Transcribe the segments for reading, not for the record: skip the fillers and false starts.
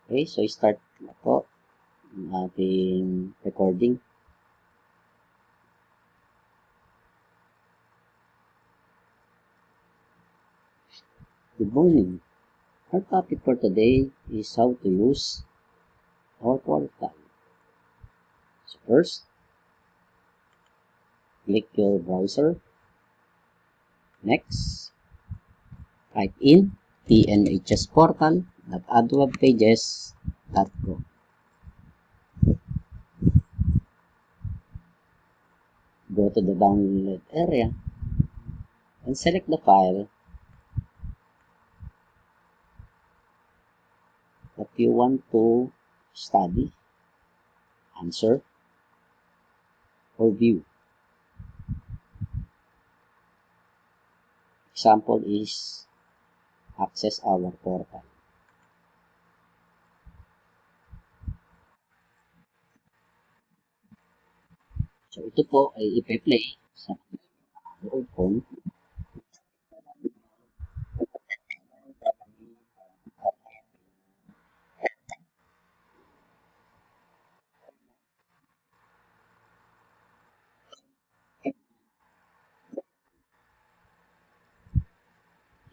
Okay, so start na po ang ating recording. Good morning. Our topic for today is how to use our portal. So first, click your browser. Next, type in tnhsportal.adwebpages.com. Go to the download area and select the file that you want to study, answer, or view. Example is access our portal. So ito po ay ipe-play sa phone.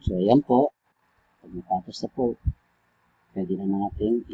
So ayan po, pag natapos na po, pwede na natin